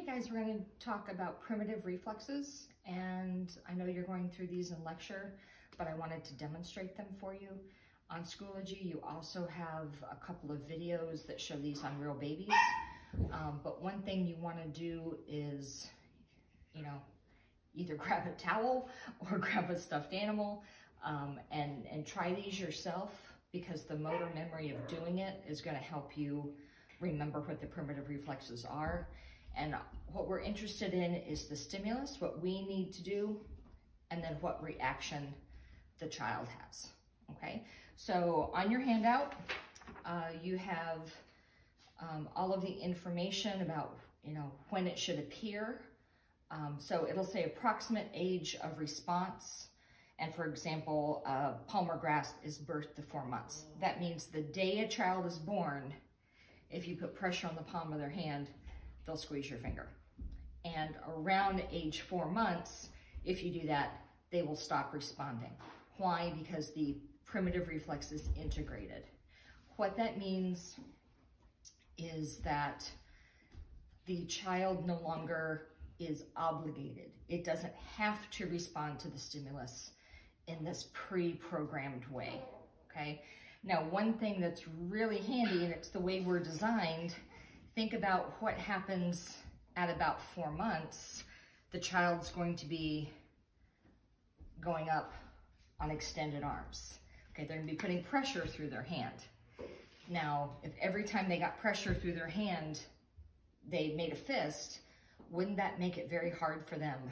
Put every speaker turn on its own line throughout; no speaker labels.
guys, we're going to talk about primitive reflexes, and I know you're going through these in lecture, but I wanted to demonstrate them for you. On Schoology, you also have a couple of videos that show these on real babies, but one thing you want to do is, either grab a towel or grab a stuffed animal and try these yourself, because the motor memory of doing it is going to help you remember what the primitive reflexes are. And what we're interested in is the stimulus, what we need to do, and then what reaction the child has, okay? So on your handout, you have all of the information about, when it should appear. So it'll say approximate age of response. And for example, palmar grasp is birth to 4 months. That means the day a child is born, if you put pressure on the palm of their hand, they'll squeeze your finger. And around age 4 months, if you do that, they will stop responding. Why? Because the primitive reflex is integrated. What that means is that the child no longer is obligated. It doesn't have to respond to the stimulus in this pre-programmed way, okay? Now, one thing that's really handy, and it's the way we're designed, think about what happens at about 4 months. The child's going to be going up on extended arms. Okay, they're gonna be putting pressure through their hand. Now, if every time they got pressure through their hand, they made a fist, wouldn't that make it very hard for them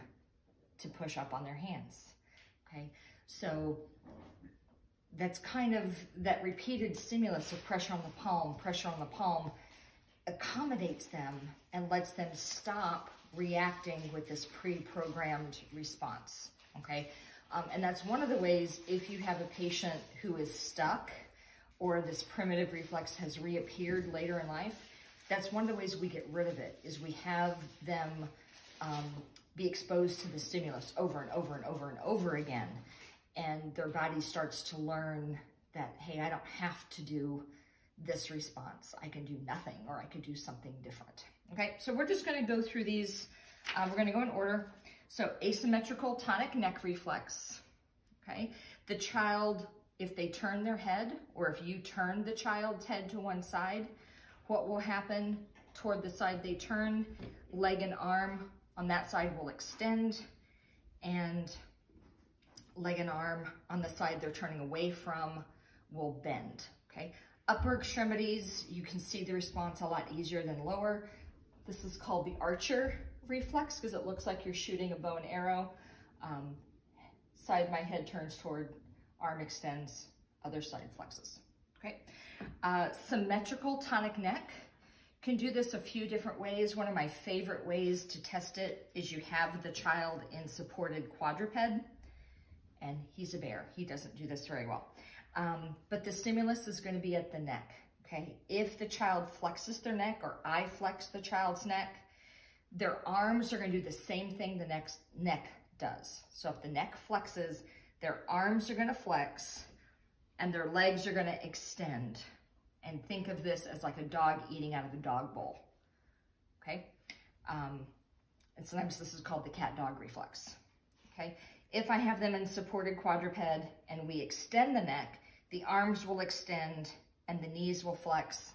to push up on their hands? Okay, so that's kind of that repeated stimulus of pressure on the palm, accommodates them and lets them stop reacting with this pre-programmed response, okay? And that's one of the ways, if you have a patient who is stuck or this primitive reflex has reappeared later in life, that's one of the ways we get rid of it, is we have them be exposed to the stimulus over and over and over and over again. And their body starts to learn that, hey, I don't have to do this response. I can do nothing, or I could do something different. Okay, so we're just gonna go through these. We're gonna go in order. So asymmetrical tonic neck reflex, okay? The child, if they turn their head, or if you turn the child's head to one side, what will happen toward the side they turn? Leg and arm on that side will extend, and leg and arm on the side they're turning away from will bend, okay? Upper extremities, you can see the response a lot easier than lower. This is called the archer reflex because it looks like you're shooting a bow and arrow. Side my head turns toward, arm extends, other side flexes, okay? Symmetrical tonic neck. Can do this a few different ways. One of my favorite ways to test it is you have the child in supported quadruped, and he's a bear. He doesn't do this very well. But the stimulus is going to be at the neck, okay? If the child flexes their neck, or I flex the child's neck, their arms are going to do the same thing the neck does. So if the neck flexes, their arms are going to flex and their legs are going to extend. And think of this as like a dog eating out of a dog bowl, okay? And sometimes this is called the cat-dog reflex, okay? If I have them in supported quadruped and we extend the neck, the arms will extend and the knees will flex,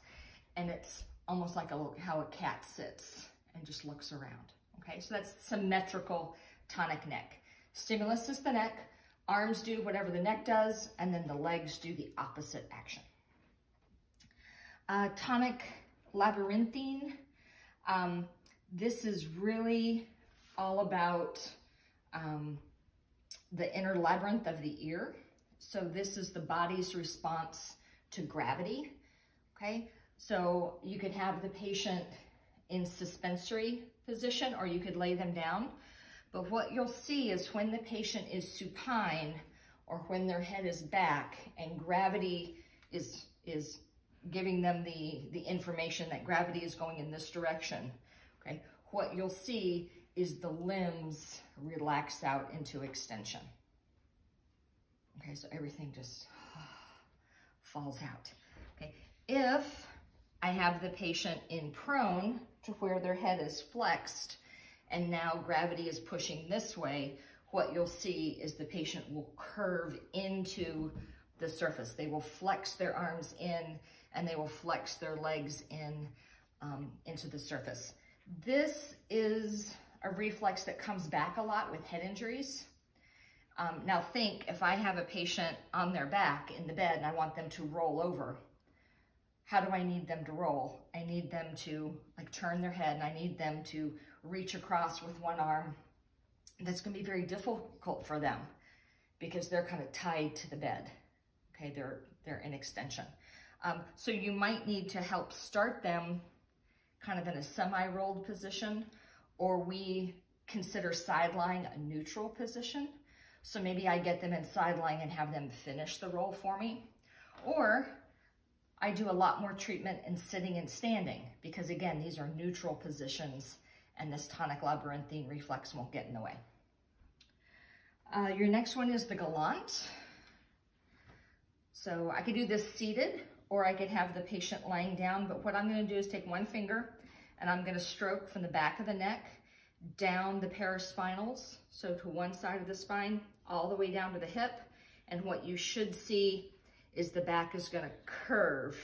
and it's almost like how a cat sits and just looks around, okay? So that's symmetrical tonic neck. Stimulus is the neck, arms do whatever the neck does, and then the legs do the opposite action. Tonic labyrinthine. This is really all about the inner labyrinth of the ear. So this is the body's response to gravity, okay? So you could have the patient in suspensory position, or you could lay them down. But what you'll see is when the patient is supine, or when their head is back and gravity is giving them the information that gravity is going in this direction, okay? What you'll see is the limbs relax out into extension. Okay, so everything just falls out. Okay, if I have the patient in prone to where their head is flexed, and now gravity is pushing this way, what you'll see is the patient will curve into the surface. They will flex their arms in and they will flex their legs in into the surface. This is a reflex that comes back a lot with head injuries. Now think, if I have a patient on their back in the bed and I want them to roll over, how do I need them to roll? I need them to like turn their head, and I need them to reach across with one arm. That's gonna be very difficult for them because they're kind of tied to the bed. Okay, they're in extension. So you might need to help start them kind of in a semi-rolled position, or we consider side lying a neutral position. So maybe I get them in side lying and have them finish the roll for me. Or I do a lot more treatment in sitting and standing because again, these are neutral positions and this tonic labyrinthine reflex won't get in the way. Your next one is the Gallant. So I could do this seated, or I could have the patient lying down, but what I'm gonna do is take one finger and I'm gonna stroke from the back of the neck down the paraspinals, so to one side of the spine, all the way down to the hip. And what you should see is the back is gonna curve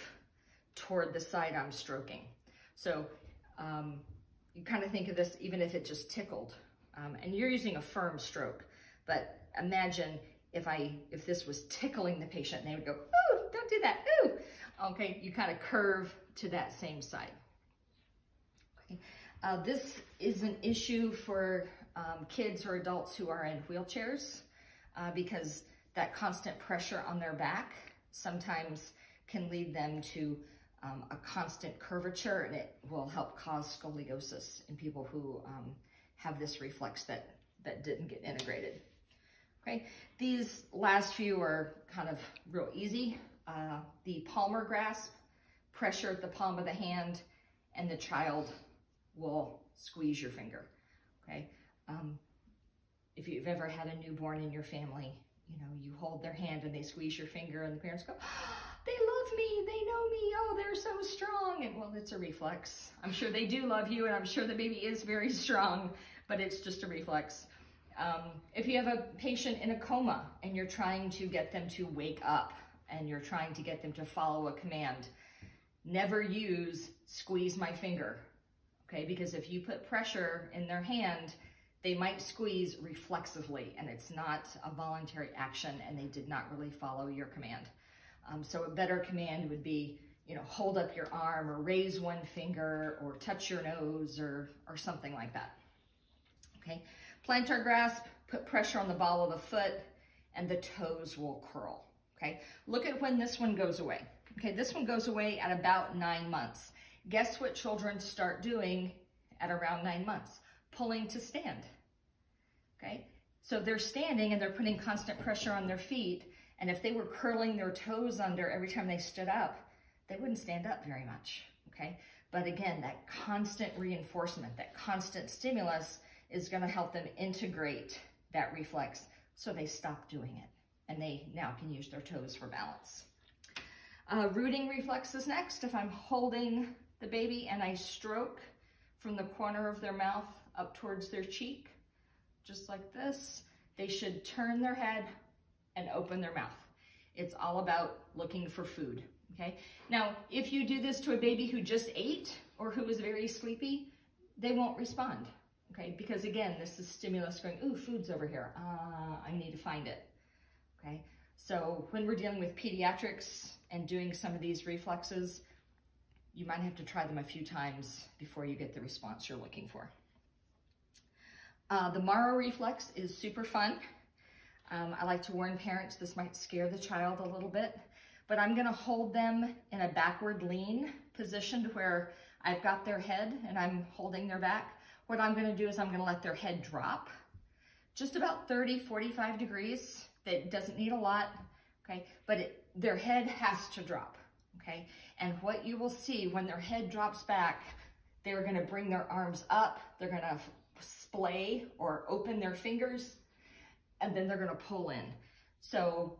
toward the side I'm stroking. So you kind of think of this even if it just tickled. And you're using a firm stroke, but imagine if this was tickling the patient and they would go, ooh, don't do that, ooh. Okay, you kind of curve to that same side. Okay. This is an issue for kids or adults who are in wheelchairs because that constant pressure on their back sometimes can lead them to a constant curvature, and it will help cause scoliosis in people who have this reflex that didn't get integrated. Okay, these last few are kind of real easy. The palmar grasp, pressure at the palm of the hand, and the child will squeeze your finger, okay? If you've ever had a newborn in your family, you know, you hold their hand and they squeeze your finger and the parents go, oh, they love me, they know me, oh, they're so strong. And well, it's a reflex. I'm sure they do love you, and I'm sure the baby is very strong, but it's just a reflex. If you have a patient in a coma and you're trying to get them to wake up and you're trying to get them to follow a command, never use squeeze my finger, okay? Because if you put pressure in their hand, they might squeeze reflexively, and it's not a voluntary action, and they did not really follow your command. So a better command would be, you know, hold up your arm or raise one finger or touch your nose or something like that, okay? Plantar grasp, put pressure on the ball of the foot and the toes will curl, okay? Look at when this one goes away. Okay, this one goes away at about 9 months. Guess what children start doing at around 9 months? Pulling to stand, okay? So they're standing and they're putting constant pressure on their feet, and if they were curling their toes under every time they stood up, they wouldn't stand up very much, okay? But again, that constant reinforcement, that constant stimulus is gonna help them integrate that reflex so they stop doing it, and they now can use their toes for balance. Rooting reflex is next. If I'm holding the baby and I stroke from the corner of their mouth up towards their cheek, just like this, they should turn their head and open their mouth. It's all about looking for food, okay? Now, if you do this to a baby who just ate or who is very sleepy, they won't respond, okay? Because again, this is stimulus going, ooh, food's over here. I need to find it, okay? So when we're dealing with pediatrics and doing some of these reflexes, you might have to try them a few times before you get the response you're looking for. The Mara reflex is super fun. I like to warn parents this might scare the child a little bit, but I'm gonna hold them in a backward lean position to where I've got their head and I'm holding their back. What I'm gonna do is I'm gonna let their head drop just about 30, 45 degrees. That doesn't need a lot, okay? But their head has to drop, okay? And what you will see when their head drops back, they're gonna bring their arms up, they're gonna splay or open their fingers, and then they're gonna pull in. So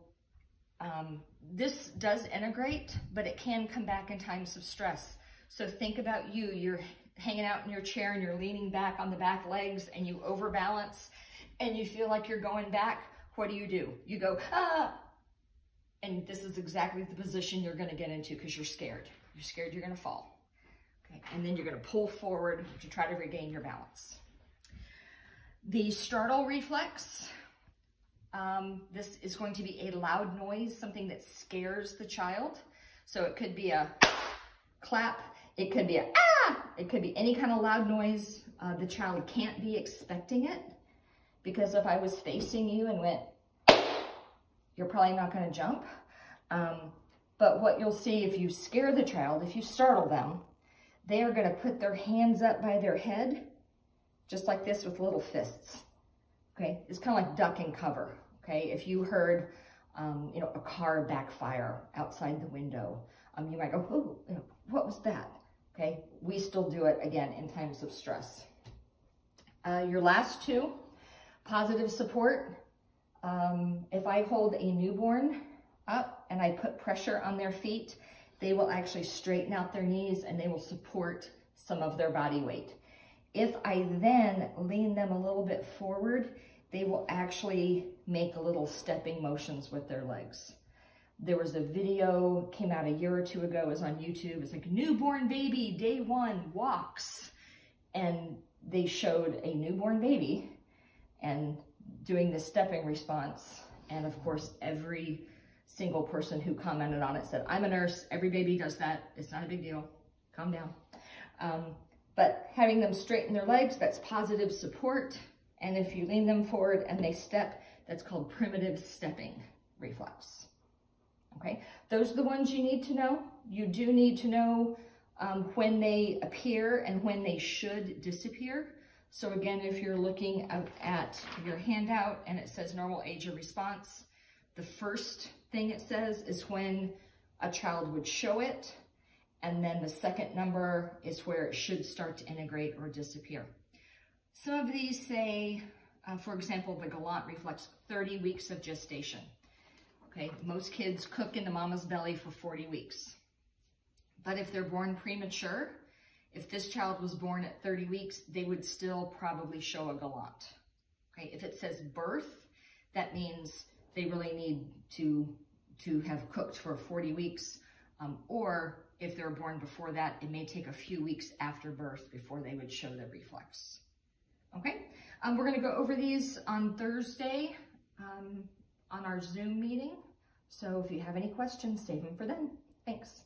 this does integrate, but it can come back in times of stress. So think about you. You're hanging out in your chair and you're leaning back on the back legs and you overbalance and you feel like you're going back. What do? You go, ah! And this is exactly the position you're going to get into because you're scared. You're scared you're going to fall. Okay, and then you're going to pull forward to try to regain your balance. The startle reflex, this is going to be a loud noise, something that scares the child. So it could be a clap, it could be a ah, it could be any kind of loud noise. The child can't be expecting it, because if I was facing you and went, you're probably not going to jump. But what you'll see if you scare the child, if you startle them, they are going to put their hands up by their head, just like this with little fists. Okay, it's kind of like duck and cover. Okay, if you heard, you know, a car backfire outside the window, you might go, oh, you know, what was that? Okay, we still do it again in times of stress. Your last two, positive support. If I hold a newborn up and I put pressure on their feet, they will actually straighten out their knees and they will support some of their body weight. If I then lean them a little bit forward, they will actually make little stepping motions with their legs. There was a video, came out a year or two ago, it was on YouTube. It's like newborn baby, day 1, walks. And they showed a newborn baby and doing the stepping response. And of course, every single person who commented on it said, I'm a nurse, every baby does that. It's not a big deal, calm down. But having them straighten their legs, that's positive support. And if you lean them forward and they step, that's called primitive stepping reflex. Okay, those are the ones you need to know. You do need to know when they appear and when they should disappear. So again, if you're looking at your handout and it says normal age of response, the first thing it says is when a child would show it. And then the second number is where it should start to integrate or disappear. Some of these say, for example, the Gallant reflex, 30 weeks of gestation. Okay, most kids cook in the mama's belly for 40 weeks. But if they're born premature, if this child was born at 30 weeks, they would still probably show a Gallant. Okay, if it says birth, that means they really need to have cooked for 40 weeks. Or if they're born before that, it may take a few weeks after birth before they would show the reflex. Okay, we're going to go over these on Thursday on our Zoom meeting. So if you have any questions, save them for then. Thanks.